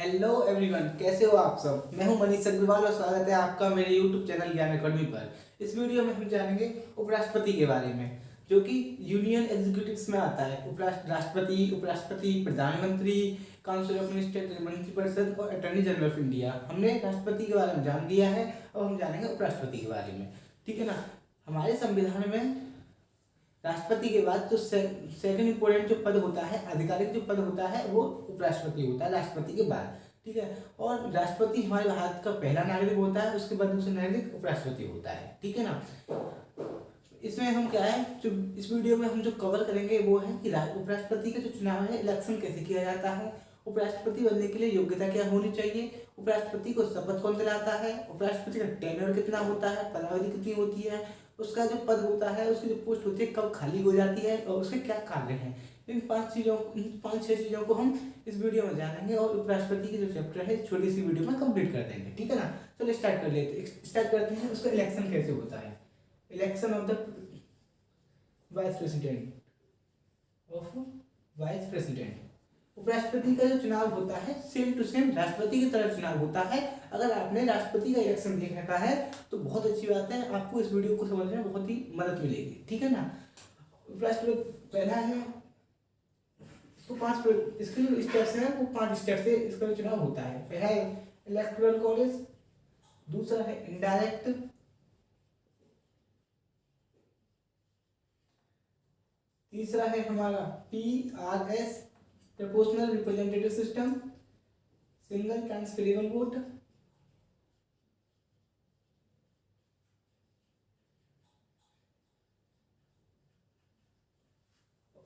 Hello everyone, कैसे हो आप सब। मैं हूं मनीष अग्रवाल और स्वागत है आपका मेरे यूट्यूब चैनल ज्ञान अकादमी पर। इस वीडियो में हम जानेंगे उपराष्ट्रपति के बारे में, जो कि यूनियन एग्जीक्यूटिव्स में आता है। राष्ट्रपति, उपराष्ट्रपति, प्रधानमंत्री, काउंसिल ऑफ मिनिस्टर, मंत्रिपरिषद और अटॉर्नी जनरल ऑफ इंडिया। हमने राष्ट्रपति के बारे में जान लिया है, अब हम जानेंगे उपराष्ट्रपति के बारे में। ठीक है ना। हमारे संविधान में राष्ट्रपति के बाद जो सेकंड इम्पोर्टेंट जो पद होता है, आधिकारिक जो पद होता है, वो उपराष्ट्रपति होता है राष्ट्रपति के बाद। ठीक है। और राष्ट्रपति हमारे भारत का पहला नागरिक होता है, उसके बाद दूसरा नागरिक उपराष्ट्रपति होता है। ठीक है ना। इसमें हम क्या है, जो इस वीडियो में हम जो कवर करेंगे वो है कि उपराष्ट्रपति का जो चुनाव है, इलेक्शन कैसे किया जाता है, उपराष्ट्रपति बनने के लिए योग्यता क्या होनी चाहिए, उपराष्ट्रपति को शपथ कौन दिलाता है, उपराष्ट्रपति का टेन्योर कितना होता है, पदावधि कितनी होती है, उसका जो पद होता है, उसकी जो पोस्ट होती है कब खाली हो जाती है और उसके क्या कार्य हैं। इन पांच छह चीज़ों को हम इस वीडियो में जानेंगे और उपराष्ट्रपति की जो चैप्टर है छोटी सी वीडियो में कंप्लीट कर देंगे। ठीक है ना। चलो स्टार्ट करते हैं। उसका इलेक्शन कैसे होता है। Election of the vice president. उपराष्ट्रपति का जो चुनाव होता है सेम टू सेम राष्ट्रपति की तरह चुनाव होता है। अगर आपने राष्ट्रपति का इलेक्शन देख रखा है तो बहुत अच्छी बात है, आपको इस वीडियो को समझने में बहुत ही मदद मिलेगी। ठीक है ना। उपराष्ट्रपति पहला है, इसके जो स्टेप्स हैं वो 5 स्टेप से इसका जो चुनाव होता है। पहला है इलेक्टोरल कॉलेज, दूसरा है इनडायरेक्ट, तीसरा है हमारा PRS proportional representative system, single transferable vote,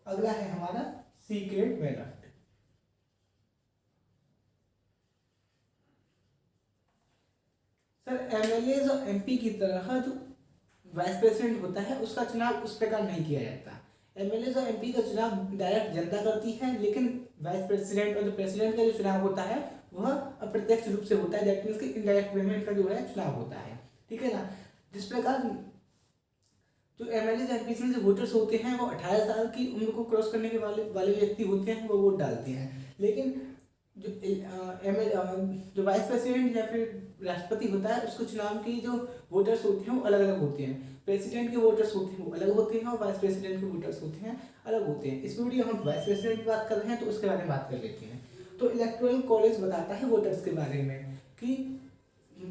अगला है हमारा सीक्रेट बैलेट। सर MLA और MP की तरह जो वाइस प्रेसिडेंट होता है उसका चुनाव उस प्रकार नहीं किया जाता। MLA और MP का चुनाव डायरेक्ट जनता करती है, लेकिन वाइस प्रेसिडेंट और जो प्रेसिडेंट का जो चुनाव होता है वह अप्रत्यक्ष रूप से होता है। दैट मीन्स कि इनडायरेक्ट वे में इनका जो है चुनाव होता है। ठीक है ना। जिस प्रकार जो MLA और MP में जो वोटर्स होते हैं वो 18 साल की उम्र को क्रॉस करने के वाले व्यक्ति होते हैं, वो वोट डालते हैं। लेकिन जो वाइस प्रेसिडेंट या फिर राष्ट्रपति होता है उसको चुनाव की जो वोटर्स होते हैं वो अलग अलग होते हैं। प्रेसिडेंट के वोटर्स होते हैं वो अलग होते हैं और वाइस प्रेसिडेंट के वोटर्स होते हैं अलग होते हैं। इस वीडियो हम वाइस प्रेसिडेंट की बात कर रहे हैं तो उसके बारे में बात कर लेते हैं। तो इलेक्टोरल कॉलेज बताता है वोटर्स के बारे में कि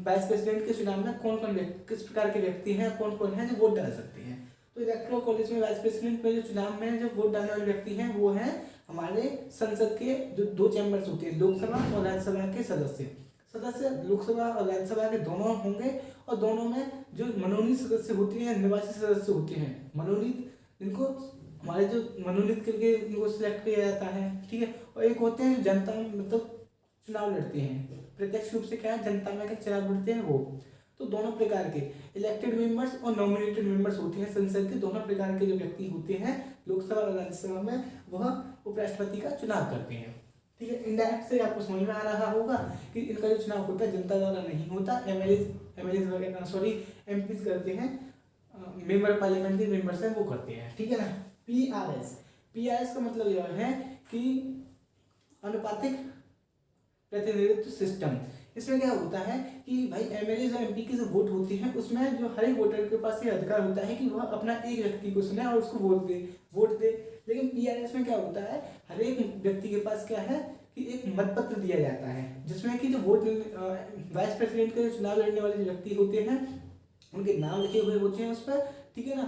वाइस प्रेसिडेंट के चुनाव में कौन कौन किस प्रकार के व्यक्ति हैं, कौन कौन है जो वोट डाल सकते हैं। तो इलेक्टोरल कॉलेज में वाइस प्रेसिडेंट में जो चुनाव में जो वोट डालने वाले व्यक्ति हैं वो हैं हमारे संसद के जो 2 चैम्बर्स होते हैं, लोकसभा और राज्यसभा के सदस्य लोकसभा और राज्यसभा के दोनों होंगे, और दोनों में जो मनोनीत सदस्य होते हैं, निर्वाचित सदस्य होते हैं, मनोनीत जिनको हमारे जो मनोनीत करके उनको सिलेक्ट किया जाता है। ठीक है। और एक होते हैं जो जनता मतलब चुनाव लड़ते हैं, प्रत्यक्ष रूप से क्या है जनता में चुनाव लड़ते हैं वो। तो दोनों प्रकार के इलेक्टेड मेंबर्स और नॉमिनेटेड मेंबर्स होते हैं संसद के। दोनों प्रकार के जो व्यक्ति होते हैं लोकसभा और राज्यसभा में वह उपराष्ट्रपति का चुनाव करते हैं। ठीक है। इनडायरेक्ट से आपको समझ में आ रहा होगा कि इनका जो चुनाव होता है जनता द्वारा नहीं होता, एमएलए वगैरह MPs करते हैं, मेंबर पार्लियामेंट के मेंबर्स हैं वो करते हैं। ठीक है ना। PRS का मतलब यह है कि अनुपातिक प्रतिनिधित्व सिस्टम। इसमें क्या होता है कि भाई MLA और MP के जो वोट होते हैं उसमें जो हर एक वोटर के पास ये अधिकार होता है कि वह अपना एक व्यक्ति को चुने और उसको वोट दे। लेकिन PRS में क्या होता है, हर एक व्यक्ति के पास क्या है कि एक मतपत्र दिया जाता है जिसमें कि जो वाइस प्रेसिडेंट के चुनाव लड़ने वाले जो व्यक्ति होते हैं उनके नाम लिखे हुए होते हैं उस पर। ठीक है ना।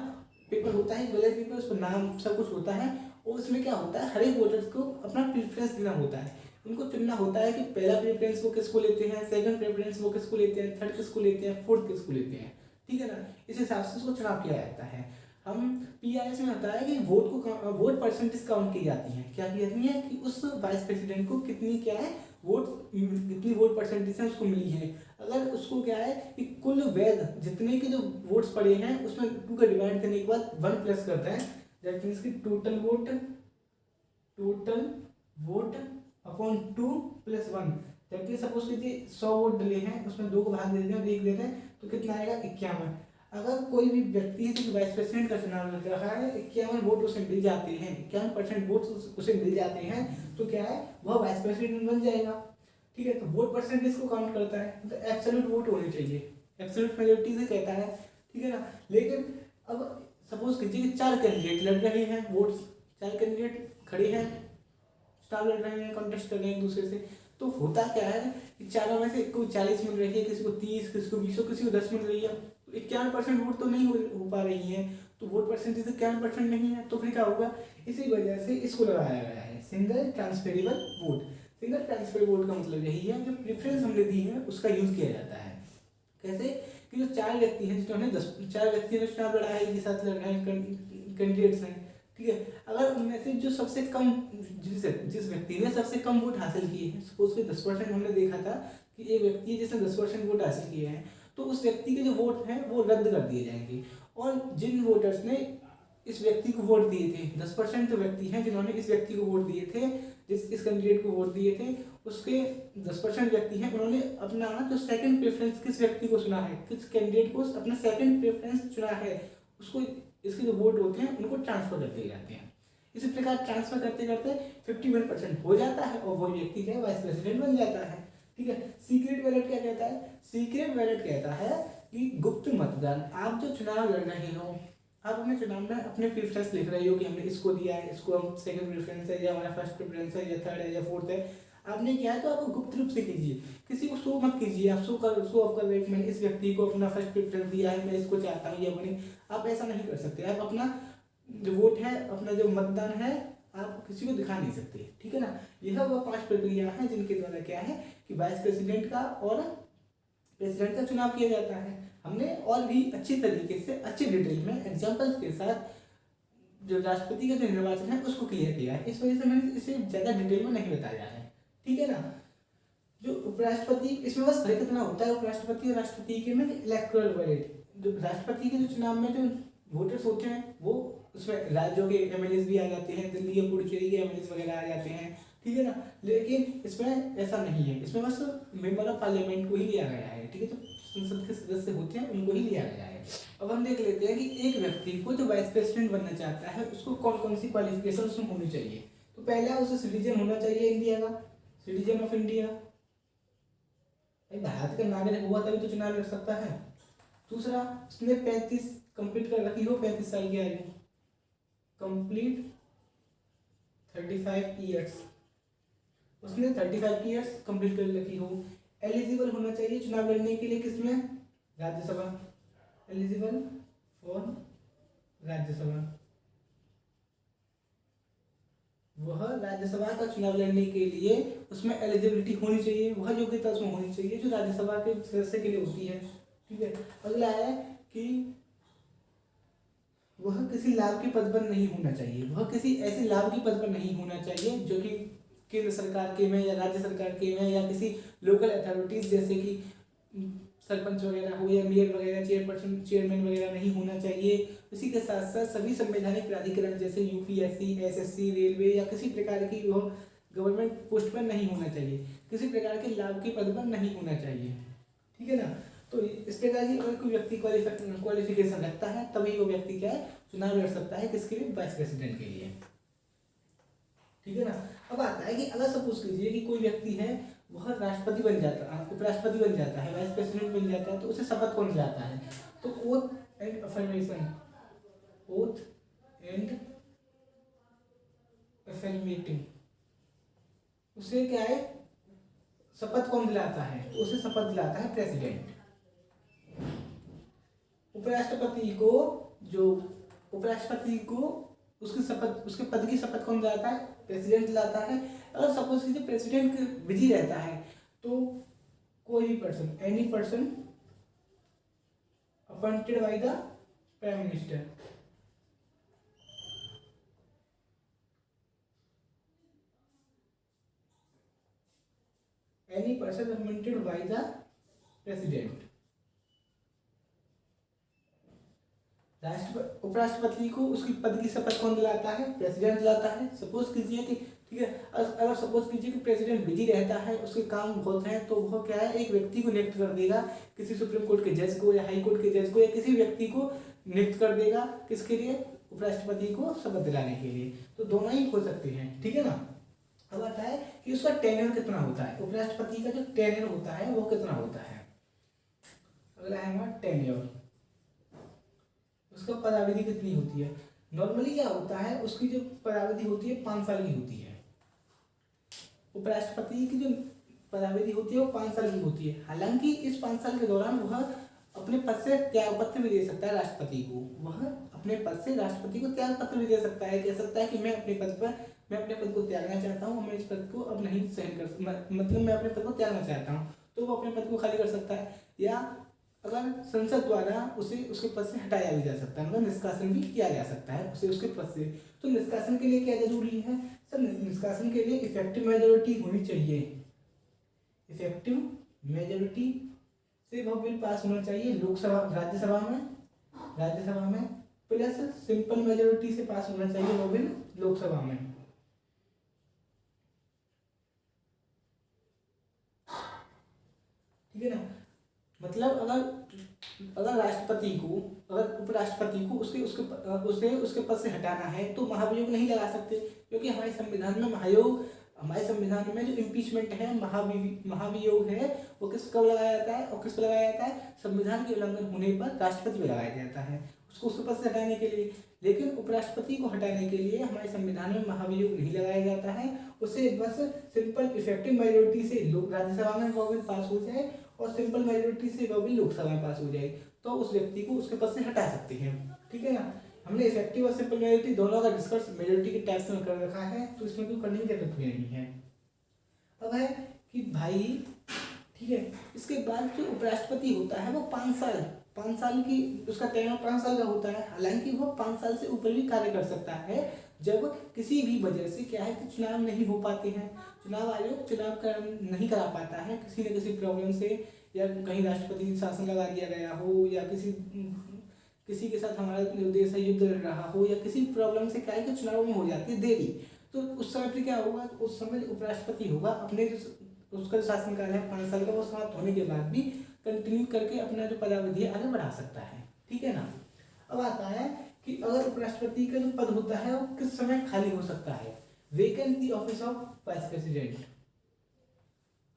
पेपर होता है, बैलेट पेपर, उस पर नाम सब कुछ होता है। और उसमें क्या होता है हर एक वोटर्स को अपना प्रेफरेंस देना होता है, उनको चुनना होता है कि पहला प्रेफरेंस वो किसको लेते हैं, सेकंड प्रेफरेंस वो किसको लेते हैं, थर्ड किसको लेते हैं, फोर्थ किसको लेते हैं। ठीक है ना। इस हिसाब से उसको चुनाव किया जाता है। हम PRS में होता है कि वोट परसेंटेज काउंट की जाती है। क्या की जाती है कि उस वाइस प्रेसिडेंट को कितनी क्या है कितनी वोट परसेंटेज है उसको मिली है। अगर उसको क्या है कि कुल वैध जितने के जो वोट्स पड़े हैं उसमें 2 का डिवाइड करने के बाद 1 प्लस करते हैं। दैट मीन्स कि टोटल वोट अपॉन 2 + 1। जबकि सपोज कीजिए 100 वोट डले हैं, उसमें 2 को भाग देते हैं और 1 देते हैं तो कितना आएगा 51। अगर कोई भी व्यक्ति है जो वाइस प्रेसिडेंट का चुनाव लड़ रहा है, 51 वोट उसे मिल जाते हैं, 51% वोट उसे मिल जाते हैं, तो क्या है वह वाइस प्रेसिडेंट बन जाएगा। ठीक है। तो वोट परसेंटेज को काउंट करता है, मतलब एब्सोल्यूट वोट होने चाहिए, एब्सोल्यूट मेजोरिटी से कहता है, ठीक है ना। लेकिन अब सपोज कीजिए कि 4 कैंडिडेट लड़ रहे हैं वोट्स, 4 कैंडिडेट खड़े हैं, चुनाव लड़ रहे हैं, कॉन्टेस्ट कर रहे हैं एक दूसरे से। तो होता क्या है कि चारों में से कोई 40 मिल रही है, किसी को 30, किसी को 20, किसी को 10 मिल रही है, तो 51% वोट तो नहीं हो पा रही है, तो वोट परसेंटेज 51% नहीं है, तो फिर क्या होगा, इसी वजह से इसको लगाया गया है single transferable vote. Single transferable vote का मतलब यही है, जो प्रेफरेंस हमने दी है उसका यूज किया जाता है। कैसे कि जो 4 व्यक्ति हैं, जिन्होंने 4 व्यक्ति ने चुनाव लड़ा है, एक ही साथ लड़ रहे हैं, कैंडिडेट्स हैं, ठीक है। अगर उनमें से जो सबसे कम, जिस व्यक्ति ने सबसे कम वोट हासिल किए हैं, सपोज कि 10% हमने देखा था कि एक व्यक्ति है जिसने 10% वोट हासिल किए हैं, तो उस व्यक्ति के जो वोट हैं वो रद्द कर दिए जाएंगे। और जिन वोटर्स ने इस व्यक्ति को वोट दिए थे, 10% जो व्यक्ति हैं जिन्होंने इस व्यक्ति को वोट दिए थे, इस कैंडिडेट को वोट दिए थे, उसके 10% व्यक्ति हैं, उन्होंने अपना जो सेकंड प्रेफरेंस किस व्यक्ति को चुना है, किस कैंडिडेट को अपना सेकंड प्रेफरेंस चुना है, उसको इसके जो वोट होते हैं उनको ट्रांसफर कर दिए जाते हैं। इसी प्रकार ट्रांसफर करते करते 51% हो जाता है और वो व्यक्ति क्या है, वाइस प्रेसिडेंट बन जाता है, ठीक है। सीक्रेट बैलेट क्या कहता है, सीक्रेट बैलेट कहता है कि गुप्त मतदान। आप जो चुनाव लड़ रहे हो, आप अपने चुनाव में अपने प्रेफरेंस लिख रहे हो कि हमने इसको दिया है, इसको हम सेकंड प्रेफरेंस है, या हमारा फर्स्ट प्रेफरेंस है, या थर्ड है, या फोर्थ है, आपने क्या है तो आप गुप्त रूप से कीजिए, किसी को शो मत कीजिए। आप शो ऑफ कर रहे, मैंने इस व्यक्ति को अपना फर्स्ट प्रेफरेंस दिया है, मैं इसको चाहता हूँ या बने, आप ऐसा नहीं कर सकते। आप अपना जो वोट है, अपना जो मतदान है, आप किसी को दिखा नहीं सकते, ठीक है ना। यह वह 5 प्रक्रिया है जिनके द्वारा क्या है कि वाइस प्रेसिडेंट का और प्रेसिडेंट का चुनाव किया जाता है। हमने और भी अच्छी तरीके से, अच्छे डिटेल में एग्जाम्पल्स के साथ जो राष्ट्रपति का जो निर्वाचन है उसको क्लियर किया है, इस वजह से मैंने इसे ज़्यादा डिटेल में नहीं बताया है, ठीक है ना। जो उपराष्ट्रपति, इसमें बस फर्क इतना होता है उपराष्ट्रपति और राष्ट्रपति के में, इलेक्टोरल वोट। जो राष्ट्रपति के जो चुनाव में जो वोटर्स होते हैं वो उसमें राज्यों के एमएलए भी आ जाते हैं, दिल्ली या पुडुचेरी के एमएलए वगैरह आ जाते हैं, ठीक है ना। लेकिन इसमें ऐसा नहीं है, इसमें बस मेंबर ऑफ पार्लियामेंट को ही लिया गया है, ठीक है। जो संसद के सदस्य होते हैं उनको ही लिया गया है। अब हम देख लेते हैं कि एक व्यक्ति को जो वाइस प्रेसिडेंट बनना चाहता है उसको कौन कौन सी क्वालिफिकेशन उसमें होनी चाहिए। तो पहला उसे सिटीजन होना चाहिए इंडिया का, सिटीजन ऑफ इंडिया, भारत का नागरिक हुआ तभी तो चुनाव लड़ सकता है। दूसरा, उसने 35 कंप्लीट कर रखी हो, 35 साल की आयु, कंप्लीट 35 ईयर्स, उसने 35 ईयर्स कंप्लीट कर रखी हो। एलिजिबल होना चाहिए चुनाव लड़ने के लिए, किसमें, राज्यसभा, एलिजिबल फॉर राज्यसभा, वह राज्यसभा का चुनाव लड़ने के लिए उसमें एलिजिबिलिटी होनी चाहिए, वह योग्यता उसमें होनी चाहिए जो राज्यसभा के सदस्य के लिए होती है, ठीक है। अगला है कि वह किसी लाभ के पद पर नहीं होना चाहिए, वह किसी ऐसे लाभ के पद पर नहीं होना चाहिए जो कि केंद्र सरकार के में या राज्य सरकार के में या किसी लोकल अथॉरिटीज जैसे कि सरपंच वगैरह हो या मेयर वगैरह, चेयरपर्सन, चेयरमैन वगैरह नहीं होना चाहिए। इसी के साथ साथ सभी संवैधानिक प्राधिकरण जैसे यूपीएससी, एसएससी, रेलवे या किसी प्रकार की वह गवर्नमेंट पोस्ट पर नहीं होना चाहिए, किसी प्रकार के लाभ के पद पर नहीं होना चाहिए, ठीक है ना। तो इस प्रकार की अगर कोई व्यक्ति क्वालिफिकेशन रखता है तभी वो व्यक्ति क्या है, चुनाव लड़ सकता है, किसके लिए, वाइस प्रेसिडेंट के लिए, ठीक है ना। अब आता है कि अगर सपोज कीजिए कि कोई व्यक्ति है वह राष्ट्रपति बन जाता है, उपराष्ट्रपति बन जाता है, वाइस प्रेसिडेंट बन जाता है, तो उसे शपथ कौन दिलाता है, तो oath and affirmation, oath and affirmating, उसे क्या है, शपथ कौन दिलाता है, तो उसे शपथ दिलाता है प्रेसिडेंट। उपराष्ट्रपति को उसकी शपथ, उसके पद की शपथ कौन दिलाता है, प्रेसिडेंट दिलाता है। अगर सपोज कीजिए प्रेसिडेंट बिजी रहता है तो कोई भी person, any person appointed by the prime minister, any person appointed by the president, उपराष्ट्रपति को उसकी पद की शपथ कौन दिलाता है, प्रेसिडेंट दिलाता है। सपोज कीजिए कि, ठीक है, अगर सपोज कीजिए कि प्रेसिडेंट बिजी रहता है, उसके काम बहुत हैं, तो वह क्या है, एक व्यक्ति को नियुक्त कर देगा, किसी सुप्रीम कोर्ट के जज को या हाई कोर्ट के जज को या किसी व्यक्ति को नियुक्त कर देगा, किसके लिए, उपराष्ट्रपति को शपथ दिलाने के लिए। तो दोनों ही हो सकते हैं, ठीक है ना। अब आता है कि उसका टेन्योर कितना होता है, उपराष्ट्रपति का जो टेन्योर होता है वो कितना होता है। अगला है हमारा टेन्योर, उसका पदावधि कितनी होती है। नॉर्मली क्या होता है, उसकी जो पदावधि होती है 5 साल की होती है। उपराष्ट्रपति की जो पदावधि होती है वो 5 साल की होती है। हालांकि इस 5 साल के दौरान वह अपने पद से त्यागपत्र भी दे सकता है राष्ट्रपति को, वह अपने पद से राष्ट्रपति को त्यागपत्र भी दे सकता है। कह सकता है कि मैं अपने पद को त्यागना चाहता हूँ, मैं इस पद को अब नहीं सहन कर मतलब मैं अपने पद को त्यागना चाहता हूँ, तो वो अपने पद को खाली कर सकता है। या अगर संसद द्वारा उसे उसके पद से हटाया भी जा सकता है, मतलब निष्कासन भी किया जा सकता है उसे उसके पद से। तो निष्कासन के लिए क्या जरूरी है सर, निष्कासन के लिए इफेक्टिव मेजोरिटी होनी चाहिए। इफेक्टिव मेजोरिटी से वह बिल पास होना चाहिए लोकसभा राज्यसभा में प्लस सिंपल मेजोरिटी से पास होना चाहिए वो बिल लोकसभा में। ठीक है ना, मतलब अगर राष्ट्रपति को, अगर उपराष्ट्रपति को उसके पद से हटाना है तो महाभियोग नहीं लगा सकते, क्योंकि हमारे संविधान में जो इम्पीचमेंट है, महाभियोग है, वो कब लगाया जाता है और किस पर लगाया जाता है, संविधान के उल्लंघन होने पर राष्ट्रपति पर लगाया जाता है उसको उसके पद से हटाने के लिए। लेकिन उपराष्ट्रपति को हटाने के लिए हमारे संविधान में महाभियोग नहीं लगाया जाता है, उसे बस सिंपल इफेक्टिव मेजोरिटी से राज्यसभा में वो बिल पास हो जाए और सिंपल मेजोरिटी से वो बिल लोकसभा में पास हो जाए तो उस व्यक्ति को उसके पद से हटा सकते हैं। ठीक है ना, हमने इफेक्टिव और सिंपल मेजोरिटी दोनों का डिस्कस मेजोरिटी के टैक्स में कर रखा है, तो इसमें कोई करने की जरूरत नहीं है। अब है कि भाई ठीक है, इसके बाद जो उपराष्ट्रपति होता है वो 5 साल की उसका टेन्योर 5 साल का होता है। हालांकि वो 5 साल से ऊपर भी कार्य कर सकता है जब किसी भी वजह से क्या है कि चुनाव नहीं हो पाते हैं, चुनाव आयोग चुनाव नहीं करा पाता है किसी न किसी प्रॉब्लम से, या कहीं राष्ट्रपति शासन लगा दिया गया हो, या किसी के साथ हमारा देश युद्ध लड़ रहा हो, या किसी प्रॉब्लम से क्या है कि चुनाव में हो जाती है देरी, तो उस समय पर क्या होगा, उस समय उपराष्ट्रपति होगा अपने उसका जो शासनकाल है 5 साल का वो समाप्त होने के बाद भी कंटिन्यू करके अपना जो पदावधि है आगे बढ़ा सकता है। ठीक है ना, अब आता है कि अगर उपराष्ट्रपति का जो पद होता है वो किस समय खाली हो सकता है। Vacant the office of vice president,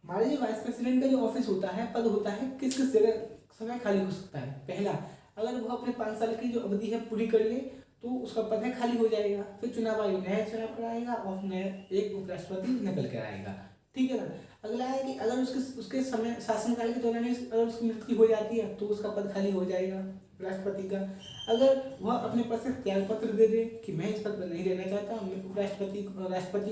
हमारे जो वाइस प्रेसिडेंट का जो ऑफिस होता है, पद होता है, किस किस जगह समय खाली हो सकता है। पहला, अगर वह अपने 5 साल की जो अवधि है पूरी कर ले तो उसका पद है खाली हो जाएगा, फिर चुनाव आयोग नया चुनाव कराएगा और नया एक उपराष्ट्रपति निकल कर आएगा। ठीक है ना, अगला है कि अगर उसके समय शासनकाल के दौरान अगर उसकी मृत्यु हो जाती है तो उसका पद खाली हो जाएगा राष्ट्रपति का। अगर वह अपने पद से त्यागपत्र दे दे कि मैं इस पद पर नहीं रहना चाहता, मैं राष्ट्रपति को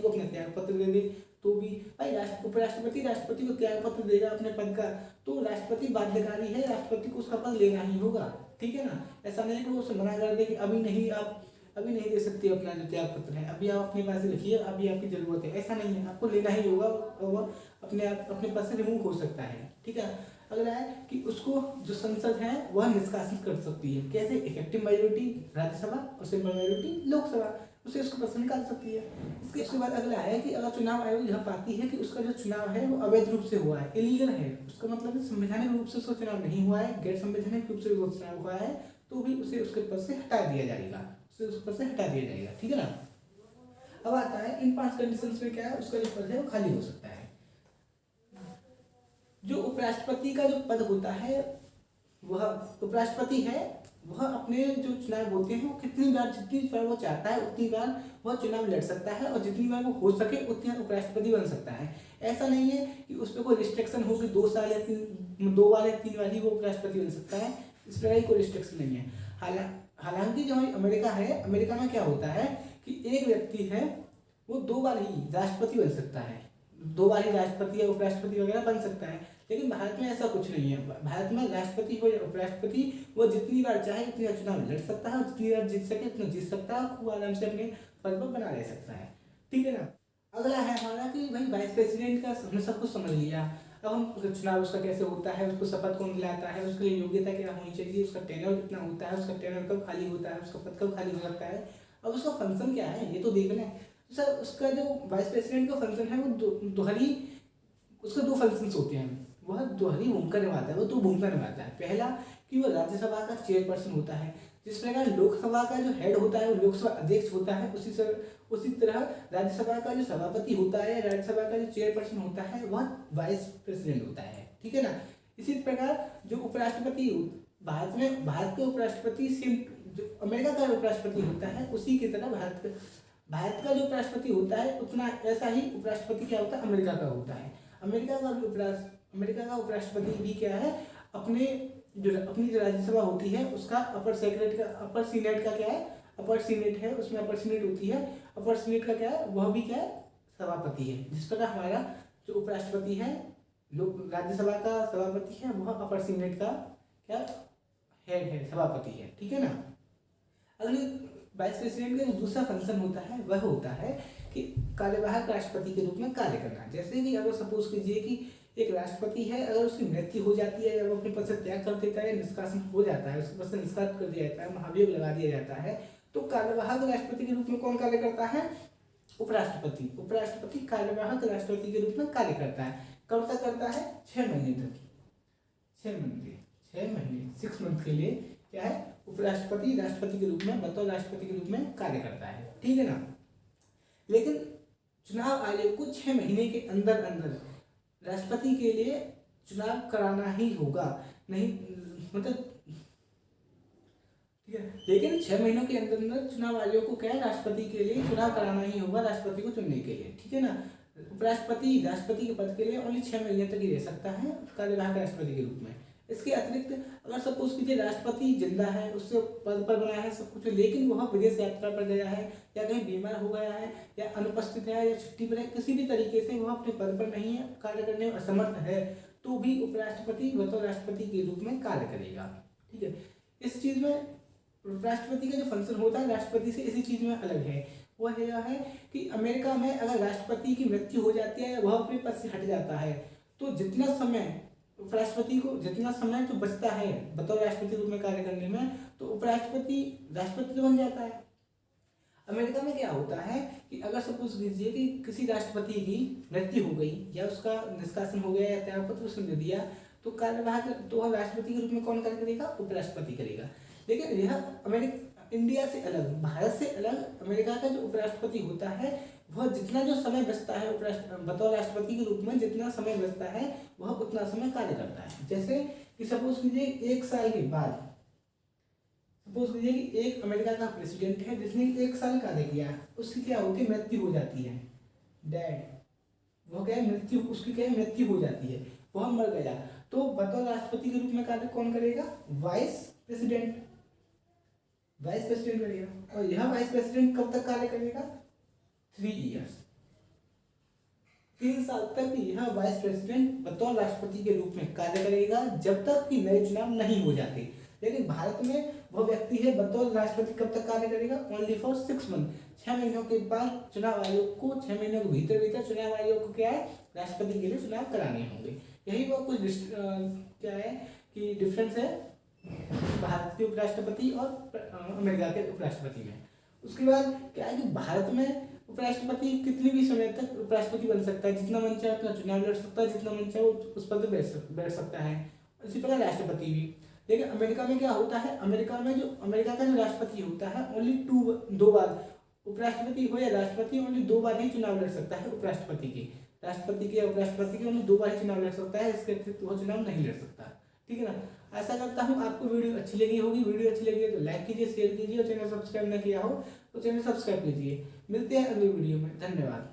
अपना त्यागपत्र दे दे, तो भी भाई राष्ट्रपति को त्यागपत्र देगा अपने पद का तो राष्ट्रपति बाध्यकारी है, राष्ट्रपति को उसका पद लेना ही होगा। ठीक है ना, ऐसा नहीं कि वो उसे मना कर दे कि अभी नहीं दे सकते अपना जो त्यागपत्र है, अभी आप अपने पास रखिए, अभी आपकी जरूरत है, ऐसा नहीं है, आपको लेना ही होगा और अपने पद से रिमूव हो सकता है। ठीक है, अगला है कि उसको जो संसद है वह निष्कासित कर सकती है, कैसे, इफेक्टिव मेजोरिटी राज्यसभा और सिंपल मेजोरिटी लोकसभा, उसे उसको पसंद निकाल सकती है। इसके बाद अगला है कि अगर चुनाव आयोग यह पाती है कि उसका जो चुनाव है वो अवैध रूप से हुआ है, इलीगल है, उसका मतलब संवैधानिक रूप से उसका चुनाव नहीं हुआ है, गैर संवैधानिक रूप से वो चुनाव हुआ है, तो भी उसे उसके पद से हटा दिया जाएगा, ठीक है ना। अब आता है इन 5 कंडीशंस में क्या है, उसका जो पद है वो खाली हो सकता है। जो उपराष्ट्रपति का जो पद होता है, वह उपराष्ट्रपति है, वह अपने जो चुनाव होते हैं वो जितनी बार वो चाहता है उतनी बार वह चुनाव लड़ सकता है, और जितनी बार वो हो सके उतनी बार उपराष्ट्रपति बन सकता है। ऐसा नहीं है कि उस पर कोई रिस्ट्रिक्शन हो कि 2 बार या 3 बार ही वो उपराष्ट्रपति बन सकता है, इस पर कोई रिस्ट्रिक्शन नहीं है। हालांकि जो अमेरिका है, अमेरिका में क्या होता है कि एक व्यक्ति है वो 2 बार ही राष्ट्रपति बन सकता है, 2 बार ही राष्ट्रपति या उपराष्ट्रपति वगैरह बन सकता है। लेकिन भारत में ऐसा कुछ नहीं है, भारत में राष्ट्रपति हो या उपराष्ट्रपति वो जितनी बार चाहे उतनी बार चुनाव लड़ सकता है, जितनी बार जीत सके उतना जीत सकता है, खूब आराम से अपने पद पर बना रह सकता है। ठीक है ना, अगला है हमारा कि भाई वाइस प्रेसिडेंट का हमने सब कुछ समझ लिया। अब हम चुनाव उसका कैसे होता है, उसको शपथ कौन दिलाता है, उसके लिए योग्यता क्या होनी चाहिए, उसका टेन्योर कितना होता है, उसका टेन्योर कब खाली होता है, उसका पद कब खाली हो सकता है, अब उसका फंक्शन क्या है ये तो देखना है। सर उसका जो वाइस प्रेसिडेंट का फंक्शन है वो उसके 2 फंक्शंस होते हैं, वह दोहरी भूमिका निभाता है, वो 2 भूमिका निभाता है। पहला कि वो राज्यसभा का चेयरपर्सन होता है, जिस प्रकार लोकसभा का जो हेड होता है वो लोकसभा अध्यक्ष होता है, उसी तरह राज्यसभा का जो सभापति होता है, राज्यसभा का जो चेयरपर्सन होता है, वह वाइस प्रेसिडेंट होता है, ठीक है ना। इसी प्रकार जो उपराष्ट्रपति भारत के उपराष्ट्रपति सेम जो अमेरिका का उपराष्ट्रपति होता है उसी की तरह भारत का जो उपराष्ट्रपति होता है उतना ऐसा ही उपराष्ट्रपति क्या होता है, अमेरिका का होता है। अमेरिका का उपराष्ट्रपति भी क्या है, अपनी जो राज्यसभा होती है उसका अपर सीनेट का क्या है, अपर सीनेट है, उसमें अपर सीनेट होती है, अपर सीनेट का क्या है, वह भी क्या है, सभापति है। जिस प्रकार हमारा जो उपराष्ट्रपति है, लोग राज्यसभा का सभापति है, वह अपर सीनेट का क्या हेड है, सभापति है, ठीक है ना। अगले वाइस प्रेसिडेंट का जो दूसरा फंक्शन होता है वह होता है कि कार्यवाहक राष्ट्रपति के रूप में कार्य करना। जैसे कि अगर सपोज कीजिए कि एक राष्ट्रपति है, अगर उसकी मृत्यु हो जाती है या वो अपने पद से त्याग कर देता है, निष्कासन हो जाता है, उसके पद से निष्कासित कर दिया जाता है, महाभियोग लगा दिया जाता है, तो कार्यवाहक राष्ट्रपति के रूप में कौन कार्य करता है, उपराष्ट्रपति कार्यवाहक राष्ट्रपति के रूप में कार्य करता है। कब तक करता है, 6 महीने तक, 6 महीने 6 मंथ के लिए क्या है, उपराष्ट्रपति राष्ट्रपति के रूप में, बतौर राष्ट्रपति के रूप में कार्य करता है, ठीक है ना। लेकिन चुनाव आयोग को 6 महीने के अंदर राष्ट्रपति के लिए चुनाव कराना ही होगा, नहीं मतलब ठीक है। लेकिन 6 महीनों के अंदर चुनाव आयोग को क्या है, राष्ट्रपति के लिए चुनाव कराना ही होगा, राष्ट्रपति को चुनने के लिए, ठीक है ना। उपराष्ट्रपति राष्ट्रपति के पद के लिए ओनली 6 महीने तक ही रह सकता है कार्यवाहक राष्ट्रपति के रूप में। इसके अतिरिक्त अगर सपोज कीजिए राष्ट्रपति जिंदा है, उससे पद पर बना है सब कुछ, लेकिन वह विदेश यात्रा पर गया है या कहीं बीमार हो गया है या अनुपस्थित है या छुट्टी पर है, किसी भी तरीके से वह अपने पद पर नहीं है, कार्य करने में असमर्थ है, तो भी उपराष्ट्रपति बतौर राष्ट्रपति के रूप में कार्य करेगा, ठीक है। इस चीज़ में राष्ट्रपति का जो फंक्शन होता है राष्ट्रपति से इसी चीज़ में अलग है। वह यह है कि अमेरिका में अगर राष्ट्रपति की मृत्यु हो जाती है, वह अपने पद से हट जाता है, तो जितना समय उपराष्ट्रपति को जो बचता है बतौर राष्ट्रपति रूप में कार्य करने में, तो उपराष्ट्रपति राष्ट्रपति तो बन जाता है। अमेरिका में क्या होता है कि अगर सपोज कीजिए कि किसी राष्ट्रपति की मृत्यु हो गई या उसका निष्कासन हो गया या त्यागपत्र उसने दे दिया, तो कार्यवाहक तो वह राष्ट्रपति के रूप में कौन कार्य करेगा, उपराष्ट्रपति करेगा। लेकिन यह इंडिया से अलग, भारत से अलग अमेरिका का जो उपराष्ट्रपति होता है, वह जितना जो समय बचता है बतौर राष्ट्रपति के रूप में जितना समय बचता है वह उतना समय कार्य करता है। जैसे कि सपोज कीजिए 1 साल के बाद, सपोज कीजिए कि एक अमेरिका का प्रेसिडेंट है जिसने 1 साल कार्य किया, उसकी क्या होती है, मृत्यु हो जाती है, डेड, वो क्या है, उसकी क्या है, मृत्यु हो जाती है, वह मर गया, तो बतौर राष्ट्रपति के रूप में कार्य कौन करेगा, वाइस प्रेसिडेंट करेगा। और यह वाइस प्रेसिडेंट कब तक कार्य करेगा, 3 इयर्स, 3 साल तक यह वाइस प्रेसिडेंट बतौर राष्ट्रपति के रूप में कार्य करेगा, जब तक कि नए चुनाव नहीं हो जाते। लेकिन भारत में वह व्यक्ति है बतौर राष्ट्रपति कब तक कार्य करेगा, ओनली फॉर 6 मंथ, 6 महीनों के बाद चुनाव आयोग को 6 महीनों के भीतर चुनाव आयोग को क्या है, राष्ट्रपति के लिए चुनाव कराने होंगे। यही वो कुछ क्या है कि डिफरेंस है भारत के उपराष्ट्रपति और अमेरिका के उपराष्ट्रपति में। उसके बाद क्या है कि भारत में उपराष्ट्रपति कितनी भी समय तक उपराष्ट्रपति बन सकता है, जितना मन चाहे उतना चुनाव लड़ सकता है, जितना मन चाहे उस पद पर बैठ सकता है, इसी प्रकार राष्ट्रपति भी। लेकिन अमेरिका में क्या होता है, अमेरिका का जो राष्ट्रपति होता है ओनली 2 बार, उपराष्ट्रपति हो या राष्ट्रपति ओनली 2 बार ही चुनाव लड़ सकता है, राष्ट्रपति के उपराष्ट्रपति के ओनली 2 बार ही चुनाव लड़ सकता है, इसके अतिरिक्त वो चुनाव नहीं लड़ सकता, ठीक है ना। ऐसा करता हूँ आपको वीडियो अच्छी लगी होगी, वीडियो अच्छी लगी है तो लाइक कीजिए, शेयर कीजिए, और चैनल सब्सक्राइब नहीं किया हो तो चैनल सब्सक्राइब कीजिए। मिलते हैं अगली वीडियो में, धन्यवाद।